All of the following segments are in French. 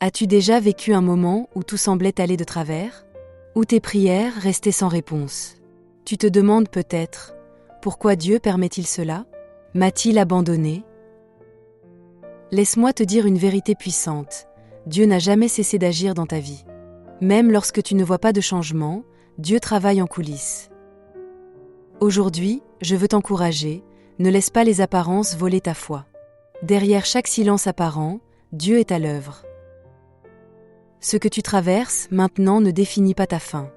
As-tu déjà vécu un moment où tout semblait aller de travers? Où tes prières restaient sans réponse? Tu te demandes peut-être, pourquoi Dieu permet-il cela? M'a-t-il abandonné? Laisse-moi te dire une vérité puissante. Dieu n'a jamais cessé d'agir dans ta vie. Même lorsque tu ne vois pas de changement, Dieu travaille en coulisses. Aujourd'hui, je veux t'encourager, ne laisse pas les apparences voler ta foi. Derrière chaque silence apparent, Dieu est à l'œuvre. Ce que tu traverses maintenant ne définit pas ta fin.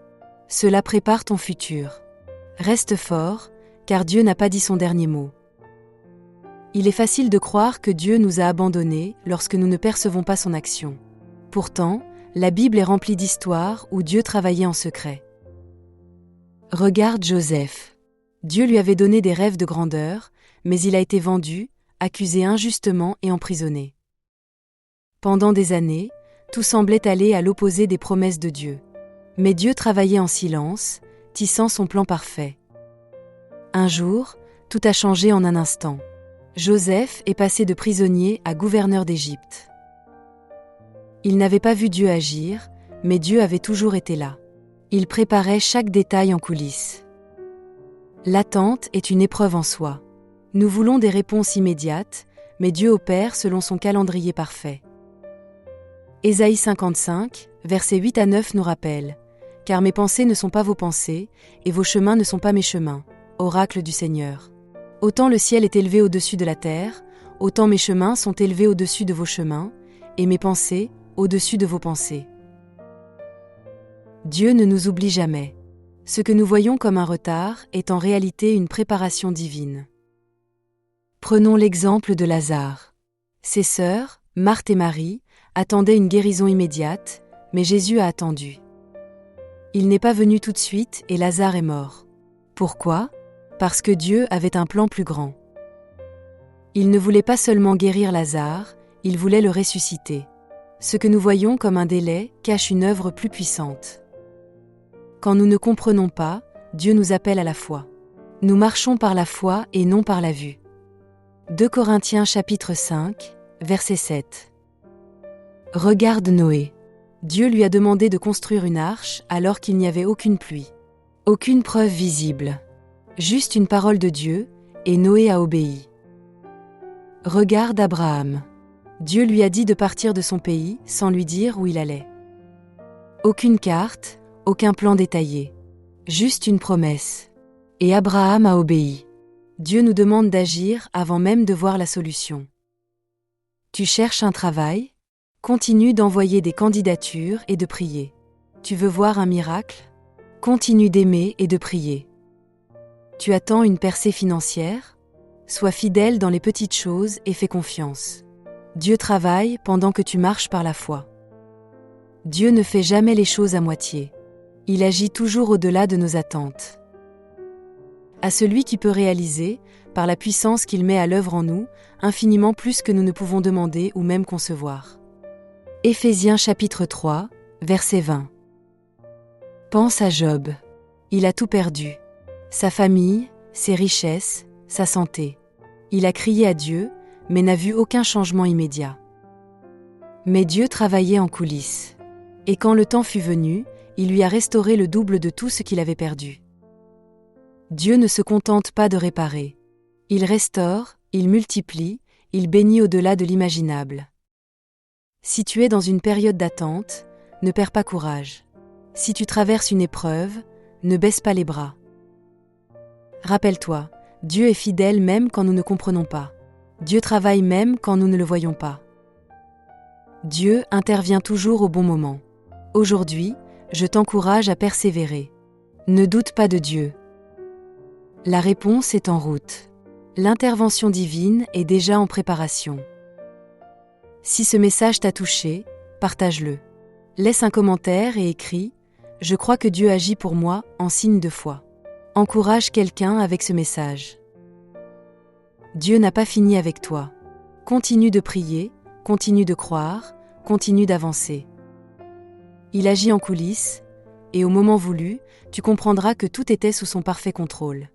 Cela prépare ton futur. Reste fort, car Dieu n'a pas dit son dernier mot. Il est facile de croire que Dieu nous a abandonnés lorsque nous ne percevons pas son action. Pourtant, la Bible est remplie d'histoires où Dieu travaillait en secret. Regarde Joseph. Dieu lui avait donné des rêves de grandeur, mais il a été vendu, accusé injustement et emprisonné. Pendant des années, tout semblait aller à l'opposé des promesses de Dieu. Mais Dieu travaillait en silence, tissant son plan parfait. Un jour, tout a changé en un instant. Joseph est passé de prisonnier à gouverneur d'Égypte. Il n'avait pas vu Dieu agir, mais Dieu avait toujours été là. Il préparait chaque détail en coulisses. L'attente est une épreuve en soi. Nous voulons des réponses immédiates, mais Dieu opère selon son calendrier parfait. Ésaïe 55, versets 8 à 9 nous rappelle « Car mes pensées ne sont pas vos pensées, et vos chemins ne sont pas mes chemins, oracle du Seigneur. Autant le ciel est élevé au-dessus de la terre, autant mes chemins sont élevés au-dessus de vos chemins, et mes pensées au-dessus de vos pensées. » Dieu ne nous oublie jamais. Ce que nous voyons comme un retard est en réalité une préparation divine. Prenons l'exemple de Lazare. Ses sœurs, Marthe et Marie, attendaient une guérison immédiate, mais Jésus a attendu. Il n'est pas venu tout de suite et Lazare est mort. Pourquoi? Parce que Dieu avait un plan plus grand. Il ne voulait pas seulement guérir Lazare, il voulait le ressusciter. Ce que nous voyons comme un délai cache une œuvre plus puissante. Quand nous ne comprenons pas, Dieu nous appelle à la foi. Nous marchons par la foi et non par la vue. 2 Corinthiens chapitre 5, verset 7. Regarde Noé. Dieu lui a demandé de construire une arche alors qu'il n'y avait aucune pluie. Aucune preuve visible. Juste une parole de Dieu, et Noé a obéi. Regarde Abraham. Dieu lui a dit de partir de son pays sans lui dire où il allait. Aucune carte, aucun plan détaillé. Juste une promesse. Et Abraham a obéi. Dieu nous demande d'agir avant même de voir la solution. Tu cherches un travail? Continue d'envoyer des candidatures et de prier. Tu veux voir un miracle? Continue d'aimer et de prier. Tu attends une percée financière? Sois fidèle dans les petites choses et fais confiance. Dieu travaille pendant que tu marches par la foi. Dieu ne fait jamais les choses à moitié. Il agit toujours au-delà de nos attentes. À celui qui peut réaliser, par la puissance qu'il met à l'œuvre en nous, infiniment plus que nous ne pouvons demander ou même concevoir. Éphésiens chapitre 3, verset 20. Pense à Job. Il a tout perdu. Sa famille, ses richesses, sa santé. Il a crié à Dieu, mais n'a vu aucun changement immédiat. Mais Dieu travaillait en coulisses. Et quand le temps fut venu, il lui a restauré le double de tout ce qu'il avait perdu. Dieu ne se contente pas de réparer. Il restaure, il multiplie, il bénit au-delà de l'imaginable. Si tu es dans une période d'attente, ne perds pas courage. Si tu traverses une épreuve, ne baisse pas les bras. Rappelle-toi, Dieu est fidèle même quand nous ne comprenons pas. Dieu travaille même quand nous ne le voyons pas. Dieu intervient toujours au bon moment. Aujourd'hui, je t'encourage à persévérer. Ne doute pas de Dieu. La réponse est en route. L'intervention divine est déjà en préparation. Si ce message t'a touché, partage-le. Laisse un commentaire et écris « Je crois que Dieu agit pour moi » en signe de foi. Encourage quelqu'un avec ce message. Dieu n'a pas fini avec toi. Continue de prier, continue de croire, continue d'avancer. Il agit en coulisses, et au moment voulu, tu comprendras que tout était sous son parfait contrôle.